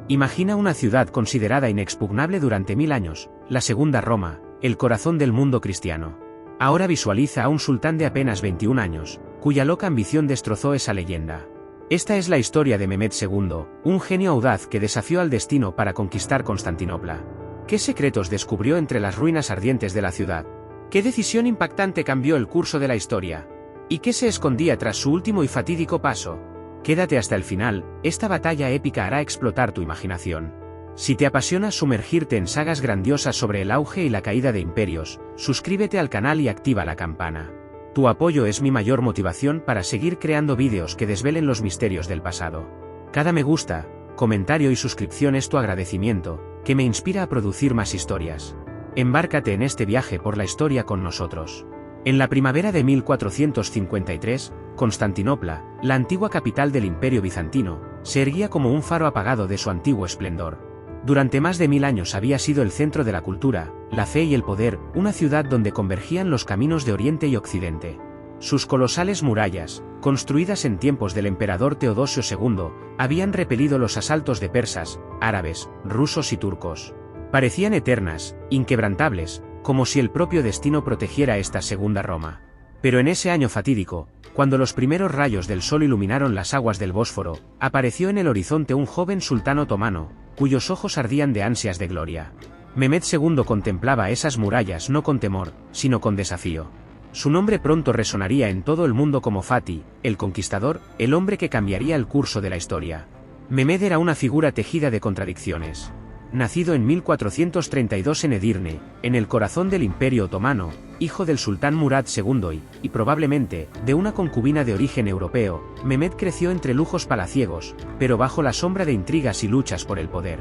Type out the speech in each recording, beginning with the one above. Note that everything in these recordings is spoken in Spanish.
Imagina una ciudad considerada inexpugnable durante 1000 años, la Segunda Roma, el corazón del mundo cristiano. Ahora visualiza a un sultán de apenas 21 años, cuya loca ambición destrozó esa leyenda. Esta es la historia de Mehmed II, un genio audaz que desafió al destino para conquistar Constantinopla. ¿Qué secretos descubrió entre las ruinas ardientes de la ciudad? ¿Qué decisión impactante cambió el curso de la historia? ¿Y qué se escondía tras su último y fatídico paso? Quédate hasta el final, esta batalla épica hará explotar tu imaginación. Si te apasiona sumergirte en sagas grandiosas sobre el auge y la caída de imperios, suscríbete al canal y activa la campana. Tu apoyo es mi mayor motivación para seguir creando vídeos que desvelen los misterios del pasado. Cada me gusta, comentario y suscripción es tu agradecimiento, que me inspira a producir más historias. Embárcate en este viaje por la historia con nosotros. En la primavera de 1453, Constantinopla, la antigua capital del Imperio Bizantino, se erguía como un faro apagado de su antiguo esplendor. Durante más de 1000 años había sido el centro de la cultura, la fe y el poder, una ciudad donde convergían los caminos de Oriente y Occidente. Sus colosales murallas, construidas en tiempos del emperador Teodosio II, habían repelido los asaltos de persas, árabes, rusos y turcos. Parecían eternas, inquebrantables, como si el propio destino protegiera esta segunda Roma. Pero en ese año fatídico, cuando los primeros rayos del sol iluminaron las aguas del Bósforo, apareció en el horizonte un joven sultán otomano, cuyos ojos ardían de ansias de gloria. Mehmed II contemplaba esas murallas no con temor, sino con desafío. Su nombre pronto resonaría en todo el mundo como Fatih, el conquistador, el hombre que cambiaría el curso de la historia. Mehmed era una figura tejida de contradicciones. Nacido en 1432 en Edirne, en el corazón del Imperio Otomano, hijo del sultán Murad II y probablemente, de una concubina de origen europeo, Mehmed creció entre lujos palaciegos, pero bajo la sombra de intrigas y luchas por el poder.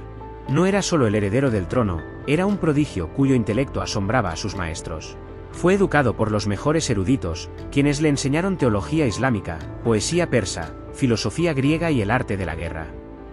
No era solo el heredero del trono, era un prodigio cuyo intelecto asombraba a sus maestros. Fue educado por los mejores eruditos, quienes le enseñaron teología islámica, poesía persa, filosofía griega y el arte de la guerra.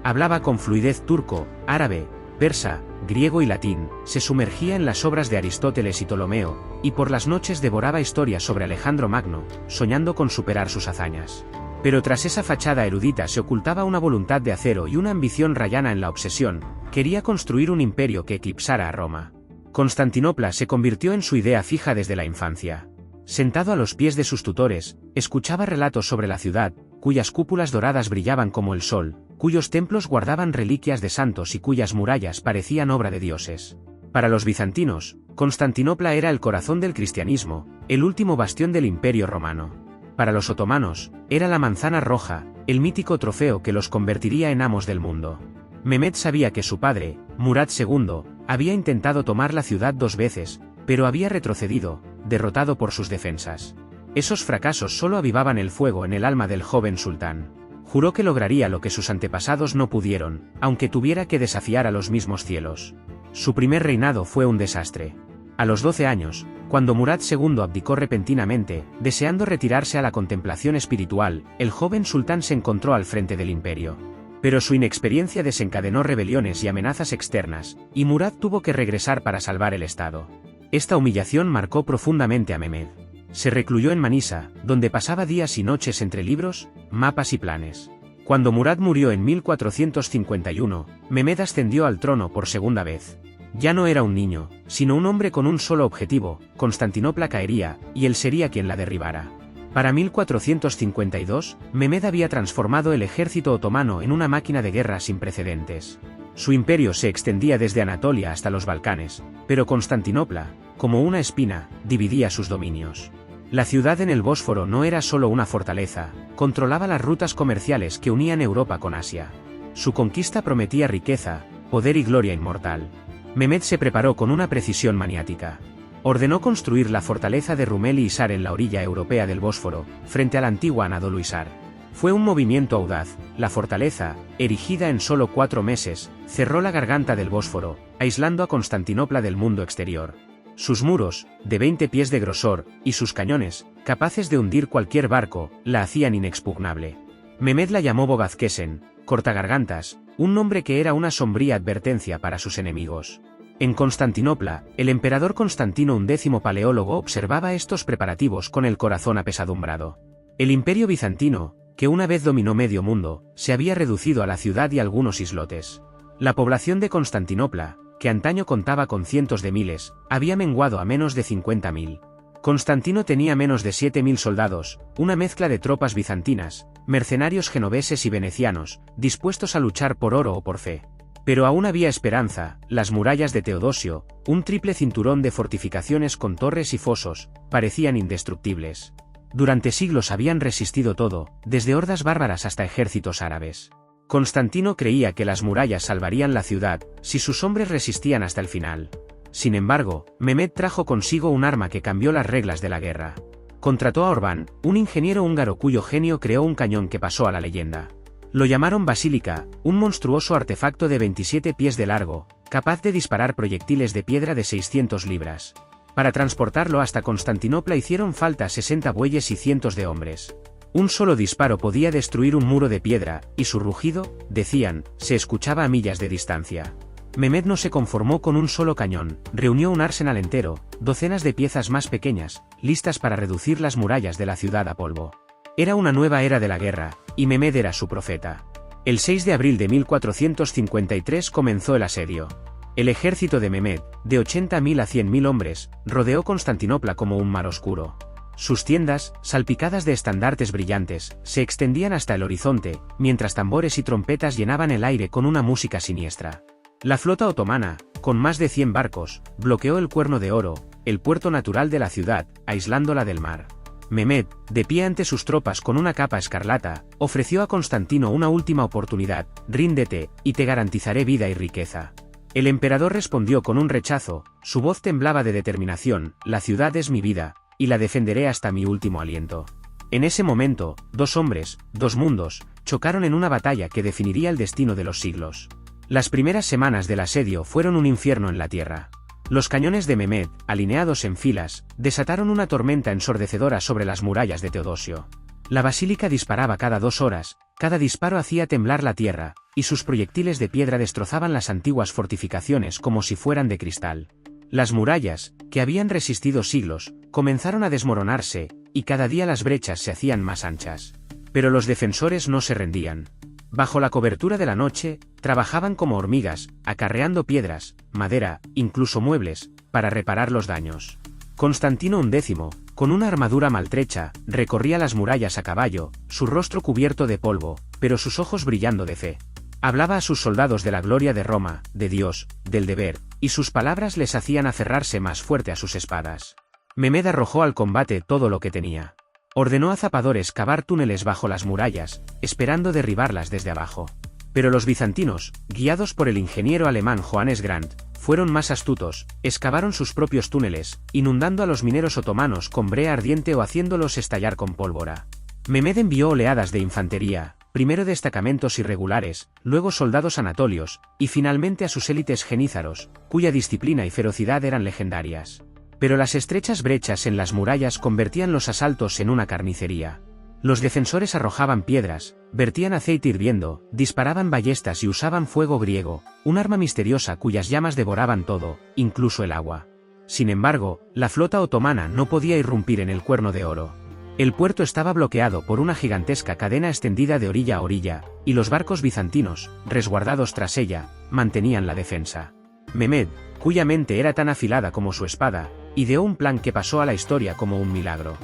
Hablaba con fluidez turco, árabe, persa, griego y latín, se sumergía en las obras de Aristóteles y Ptolomeo, y por las noches devoraba historias sobre Alejandro Magno, soñando con superar sus hazañas. Pero tras esa fachada erudita se ocultaba una voluntad de acero y una ambición rayana en la obsesión, quería construir un imperio que eclipsara a Roma. Constantinopla se convirtió en su idea fija desde la infancia. Sentado a los pies de sus tutores, escuchaba relatos sobre la ciudad, cuyas cúpulas doradas brillaban como el sol, cuyos templos guardaban reliquias de santos y cuyas murallas parecían obra de dioses. Para los bizantinos, Constantinopla era el corazón del cristianismo, el último bastión del Imperio Romano. Para los otomanos, era la manzana roja, el mítico trofeo que los convertiría en amos del mundo. Mehmed sabía que su padre, Murad II, había intentado tomar la ciudad 2 veces, pero había retrocedido, derrotado por sus defensas. Esos fracasos solo avivaban el fuego en el alma del joven sultán. Juró que lograría lo que sus antepasados no pudieron, aunque tuviera que desafiar a los mismos cielos. Su primer reinado fue un desastre. A los 12 años, cuando Murad II abdicó repentinamente, deseando retirarse a la contemplación espiritual, el joven sultán se encontró al frente del imperio. Pero su inexperiencia desencadenó rebeliones y amenazas externas, y Murad tuvo que regresar para salvar el estado. Esta humillación marcó profundamente a Mehmed. Se recluyó en Manisa, donde pasaba días y noches entre libros, mapas y planes. Cuando Murad murió en 1451, Mehmed ascendió al trono por segunda vez. Ya no era un niño, sino un hombre con un solo objetivo: Constantinopla caería, y él sería quien la derribara. Para 1452, Mehmed había transformado el ejército otomano en una máquina de guerra sin precedentes. Su imperio se extendía desde Anatolia hasta los Balcanes, pero Constantinopla, como una espina, dividía sus dominios. La ciudad en el Bósforo no era solo una fortaleza, controlaba las rutas comerciales que unían Europa con Asia. Su conquista prometía riqueza, poder y gloria inmortal. Mehmed se preparó con una precisión maniática. Ordenó construir la fortaleza de Rumeli Hisar en la orilla europea del Bósforo, frente a la antigua Anadolu Hisar. Fue un movimiento audaz. La fortaleza, erigida en solo 4 meses, cerró la garganta del Bósforo, aislando a Constantinopla del mundo exterior. Sus muros, de 20 pies de grosor, y sus cañones, capaces de hundir cualquier barco, la hacían inexpugnable. Mehmed la llamó Bogazkesen, cortagargantas, un nombre que era una sombría advertencia para sus enemigos. En Constantinopla, el emperador Constantino XI Paleólogo observaba estos preparativos con el corazón apesadumbrado. El imperio bizantino, que una vez dominó medio mundo, se había reducido a la ciudad y algunos islotes. La población de Constantinopla, que antaño contaba con cientos de miles, había menguado a menos de 50.000. Constantino tenía menos de 7.000 soldados, una mezcla de tropas bizantinas, mercenarios genoveses y venecianos, dispuestos a luchar por oro o por fe. Pero aún había esperanza. Las murallas de Teodosio, un triple cinturón de fortificaciones con torres y fosos, parecían indestructibles. Durante siglos habían resistido todo, desde hordas bárbaras hasta ejércitos árabes. Constantino creía que las murallas salvarían la ciudad, si sus hombres resistían hasta el final. Sin embargo, Mehmed trajo consigo un arma que cambió las reglas de la guerra. Contrató a Orbán, un ingeniero húngaro cuyo genio creó un cañón que pasó a la leyenda. Lo llamaron Basílica, un monstruoso artefacto de 27 pies de largo, capaz de disparar proyectiles de piedra de 600 libras. Para transportarlo hasta Constantinopla hicieron falta 60 bueyes y cientos de hombres. Un solo disparo podía destruir un muro de piedra, y su rugido, decían, se escuchaba a millas de distancia. Mehmed no se conformó con un solo cañón, reunió un arsenal entero, docenas de piezas más pequeñas, listas para reducir las murallas de la ciudad a polvo. Era una nueva era de la guerra, y Mehmed era su profeta. El 6 de abril de 1453 comenzó el asedio. El ejército de Mehmed, de 80.000 a 100.000 hombres, rodeó Constantinopla como un mar oscuro. Sus tiendas, salpicadas de estandartes brillantes, se extendían hasta el horizonte, mientras tambores y trompetas llenaban el aire con una música siniestra. La flota otomana, con más de 100 barcos, bloqueó el Cuerno de Oro, el puerto natural de la ciudad, aislándola del mar. Mehmed, de pie ante sus tropas con una capa escarlata, ofreció a Constantino una última oportunidad: ríndete, y te garantizaré vida y riqueza. El emperador respondió con un rechazo, su voz temblaba de determinación: la ciudad es mi vida, y la defenderé hasta mi último aliento. En ese momento, dos hombres, dos mundos, chocaron en una batalla que definiría el destino de los siglos. Las primeras semanas del asedio fueron un infierno en la tierra. Los cañones de Mehmed, alineados en filas, desataron una tormenta ensordecedora sobre las murallas de Teodosio. La basílica disparaba cada 2 horas, cada disparo hacía temblar la tierra, y sus proyectiles de piedra destrozaban las antiguas fortificaciones como si fueran de cristal. Las murallas, que habían resistido siglos, comenzaron a desmoronarse, y cada día las brechas se hacían más anchas. Pero los defensores no se rendían. Bajo la cobertura de la noche, trabajaban como hormigas, acarreando piedras, madera, incluso muebles, para reparar los daños. Constantino X, con una armadura maltrecha, recorría las murallas a caballo, su rostro cubierto de polvo, pero sus ojos brillando de fe. Hablaba a sus soldados de la gloria de Roma, de Dios, del deber, y sus palabras les hacían aferrarse más fuerte a sus espadas. Mehmed arrojó al combate todo lo que tenía. Ordenó a zapadores cavar túneles bajo las murallas, esperando derribarlas desde abajo. Pero los bizantinos, guiados por el ingeniero alemán Johannes Grant, fueron más astutos, excavaron sus propios túneles, inundando a los mineros otomanos con brea ardiente o haciéndolos estallar con pólvora. Mehmed envió oleadas de infantería, primero destacamentos irregulares, luego soldados anatolios, y finalmente a sus élites genízaros, cuya disciplina y ferocidad eran legendarias. Pero las estrechas brechas en las murallas convertían los asaltos en una carnicería. Los defensores arrojaban piedras, vertían aceite hirviendo, disparaban ballestas y usaban fuego griego, un arma misteriosa cuyas llamas devoraban todo, incluso el agua. Sin embargo, la flota otomana no podía irrumpir en el Cuerno de Oro. El puerto estaba bloqueado por una gigantesca cadena extendida de orilla a orilla, y los barcos bizantinos, resguardados tras ella, mantenían la defensa. Mehmed, cuya mente era tan afilada como su espada, ideó un plan que pasó a la historia como un milagro.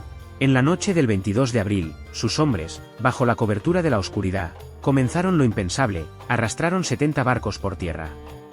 En la noche del 22 de abril, sus hombres, bajo la cobertura de la oscuridad, comenzaron lo impensable: arrastraron 70 barcos por tierra.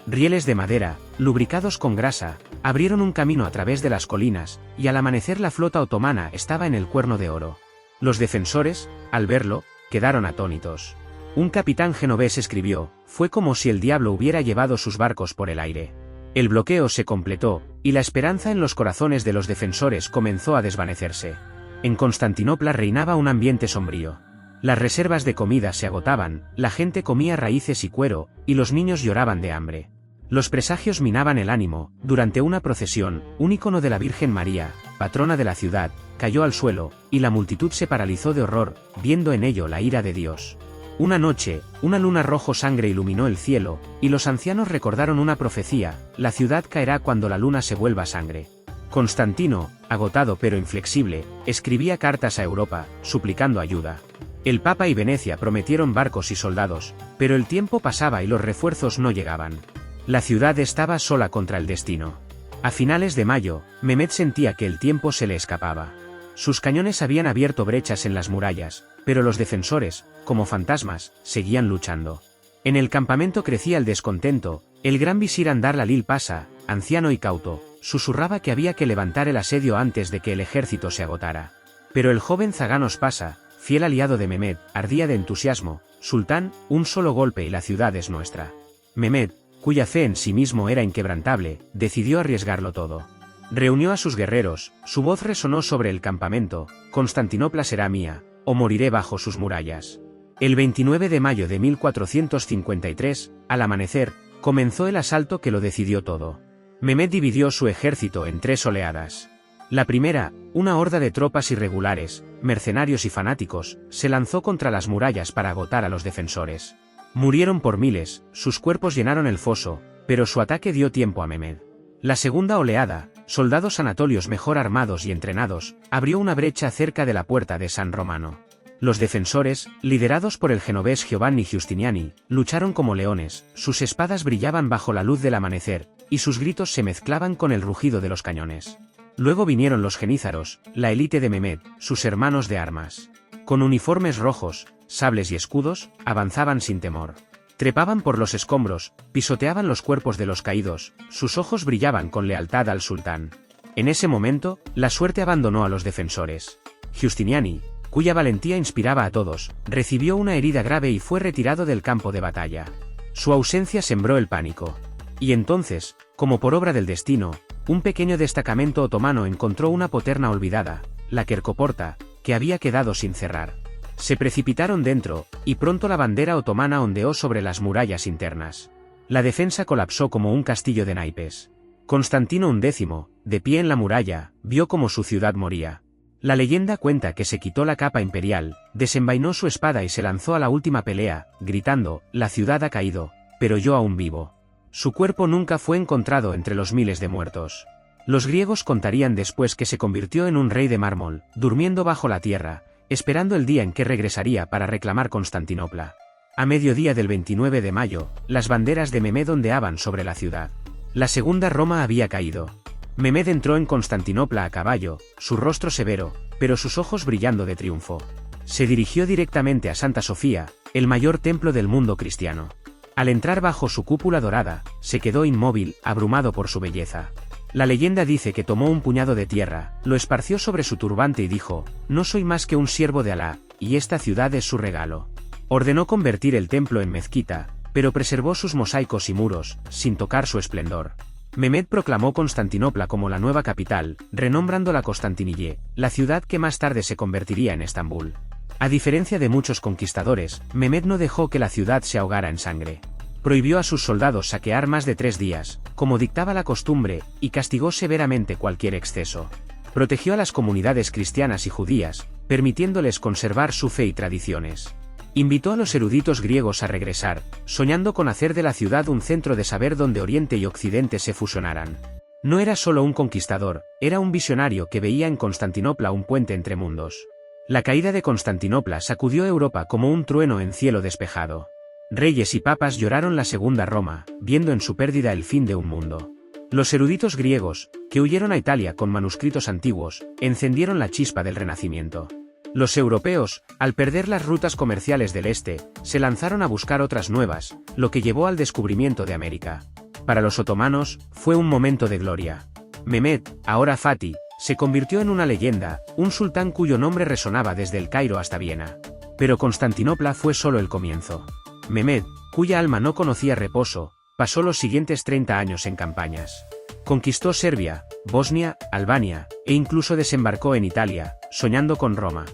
Rieles de madera, lubricados con grasa, abrieron un camino a través de las colinas, y al amanecer la flota otomana estaba en el Cuerno de Oro. Los defensores, al verlo, quedaron atónitos. Un capitán genovés escribió: fue como si el diablo hubiera llevado sus barcos por el aire. El bloqueo se completó, y la esperanza en los corazones de los defensores comenzó a desvanecerse. En Constantinopla reinaba un ambiente sombrío. Las reservas de comida se agotaban, la gente comía raíces y cuero, y los niños lloraban de hambre. Los presagios minaban el ánimo. Durante una procesión, un icono de la Virgen María, patrona de la ciudad, cayó al suelo, y la multitud se paralizó de horror, viendo en ello la ira de Dios. Una noche, una luna rojo sangre iluminó el cielo, y los ancianos recordaron una profecía: la ciudad caerá cuando la luna se vuelva sangre. Constantino, agotado pero inflexible, escribía cartas a Europa, suplicando ayuda. El Papa y Venecia prometieron barcos y soldados, pero el tiempo pasaba y los refuerzos no llegaban. La ciudad estaba sola contra el destino. A finales de mayo, Mehmed sentía que el tiempo se le escapaba. Sus cañones habían abierto brechas en las murallas, pero los defensores, como fantasmas, seguían luchando. En el campamento crecía el descontento. El gran visir Andar Lalil Pasha, anciano y cauto, susurraba que había que levantar el asedio antes de que el ejército se agotara. Pero el joven Zaganos Pasha, fiel aliado de Mehmed, ardía de entusiasmo. Sultán, un solo golpe y la ciudad es nuestra. Mehmed, cuya fe en sí mismo era inquebrantable, decidió arriesgarlo todo. Reunió a sus guerreros, su voz resonó sobre el campamento: Constantinopla será mía, o moriré bajo sus murallas. El 29 de mayo de 1453, al amanecer, comenzó el asalto que lo decidió todo. Mehmed dividió su ejército en 3 oleadas. La primera, una horda de tropas irregulares, mercenarios y fanáticos, se lanzó contra las murallas para agotar a los defensores. Murieron por miles, sus cuerpos llenaron el foso, pero su ataque dio tiempo a Mehmed. La segunda oleada, soldados anatolios mejor armados y entrenados, abrió una brecha cerca de la puerta de San Romano. Los defensores, liderados por el genovés Giovanni Giustiniani, lucharon como leones, sus espadas brillaban bajo la luz del amanecer, y sus gritos se mezclaban con el rugido de los cañones. Luego vinieron los genízaros, la élite de Mehmed, sus hermanos de armas. Con uniformes rojos, sables y escudos, avanzaban sin temor. Trepaban por los escombros, pisoteaban los cuerpos de los caídos, sus ojos brillaban con lealtad al sultán. En ese momento, la suerte abandonó a los defensores. Giustiniani, cuya valentía inspiraba a todos, recibió una herida grave y fue retirado del campo de batalla. Su ausencia sembró el pánico. Y entonces, como por obra del destino, un pequeño destacamento otomano encontró una poterna olvidada, la Quercoporta, que había quedado sin cerrar. Se precipitaron dentro, y pronto la bandera otomana ondeó sobre las murallas internas. La defensa colapsó como un castillo de naipes. Constantino X, de pie en la muralla, vio cómo su ciudad moría. La leyenda cuenta que se quitó la capa imperial, desenvainó su espada y se lanzó a la última pelea, gritando: la ciudad ha caído, pero yo aún vivo. Su cuerpo nunca fue encontrado entre los miles de muertos. Los griegos contarían después que se convirtió en un rey de mármol, durmiendo bajo la tierra, esperando el día en que regresaría para reclamar Constantinopla. A mediodía del 29 de mayo, las banderas de Mehmed ondeaban sobre la ciudad. La segunda Roma había caído. Mehmed entró en Constantinopla a caballo, su rostro severo, pero sus ojos brillando de triunfo. Se dirigió directamente a Santa Sofía, el mayor templo del mundo cristiano. Al entrar bajo su cúpula dorada, se quedó inmóvil, abrumado por su belleza. La leyenda dice que tomó un puñado de tierra, lo esparció sobre su turbante y dijo: no soy más que un siervo de Alá, y esta ciudad es su regalo. Ordenó convertir el templo en mezquita, pero preservó sus mosaicos y muros, sin tocar su esplendor. Mehmed proclamó Constantinopla como la nueva capital, renombrándola Constantinille, la ciudad que más tarde se convertiría en Estambul. A diferencia de muchos conquistadores, Mehmed no dejó que la ciudad se ahogara en sangre. Prohibió a sus soldados saquear más de 3 días, como dictaba la costumbre, y castigó severamente cualquier exceso. Protegió a las comunidades cristianas y judías, permitiéndoles conservar su fe y tradiciones. Invitó a los eruditos griegos a regresar, soñando con hacer de la ciudad un centro de saber donde Oriente y Occidente se fusionaran. No era solo un conquistador, era un visionario que veía en Constantinopla un puente entre mundos. La caída de Constantinopla sacudió Europa como un trueno en cielo despejado. Reyes y papas lloraron la segunda Roma, viendo en su pérdida el fin de un mundo. Los eruditos griegos, que huyeron a Italia con manuscritos antiguos, encendieron la chispa del Renacimiento. Los europeos, al perder las rutas comerciales del este, se lanzaron a buscar otras nuevas, lo que llevó al descubrimiento de América. Para los otomanos, fue un momento de gloria. Mehmed, ahora Fatih, se convirtió en una leyenda, un sultán cuyo nombre resonaba desde el Cairo hasta Viena. Pero Constantinopla fue solo el comienzo. Mehmed, cuya alma no conocía reposo, pasó los siguientes 30 años en campañas. Conquistó Serbia, Bosnia, Albania, e incluso desembarcó en Italia, soñando con Roma.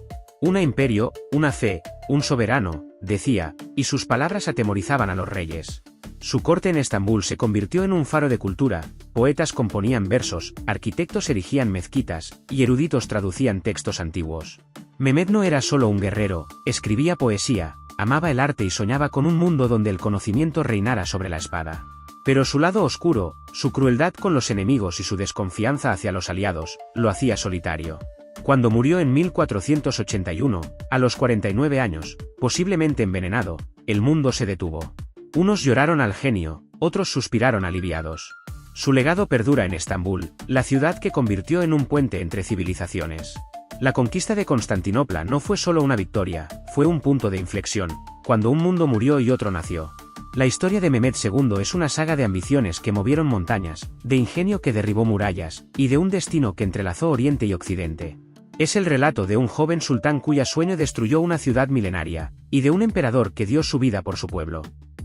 Un imperio, una fe, un soberano, decía, y sus palabras atemorizaban a los reyes. Su corte en Estambul se convirtió en un faro de cultura, poetas componían versos, arquitectos erigían mezquitas, y eruditos traducían textos antiguos. Mehmed no era solo un guerrero, escribía poesía, amaba el arte y soñaba con un mundo donde el conocimiento reinara sobre la espada. Pero su lado oscuro, su crueldad con los enemigos y su desconfianza hacia los aliados, lo hacía solitario. Cuando murió en 1481, a los 49 años, posiblemente envenenado, el mundo se detuvo. Unos lloraron al genio, otros suspiraron aliviados. Su legado perdura en Estambul, la ciudad que convirtió en un puente entre civilizaciones. La conquista de Constantinopla no fue solo una victoria, fue un punto de inflexión, cuando un mundo murió y otro nació. La historia de Mehmed II es una saga de ambiciones que movieron montañas, de ingenio que derribó murallas, y de un destino que entrelazó Oriente y Occidente. Es el relato de un joven sultán cuya sueño destruyó una ciudad milenaria, y de un emperador que dio su vida por su pueblo.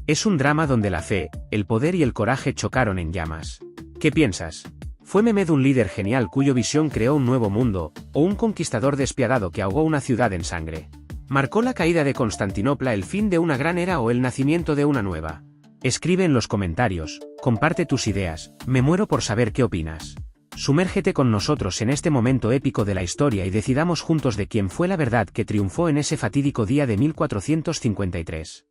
Es un drama donde la fe, el poder y el coraje chocaron en llamas. ¿Qué piensas? ¿Fue Mehmed un líder genial cuyo visión creó un nuevo mundo, o un conquistador despiadado que ahogó una ciudad en sangre? ¿Marcó la caída de Constantinopla el fin de una gran era o el nacimiento de una nueva? Escribe en los comentarios, comparte tus ideas, me muero por saber qué opinas. Sumérgete con nosotros en este momento épico de la historia y decidamos juntos de quién fue la verdad que triunfó en ese fatídico día de 1453.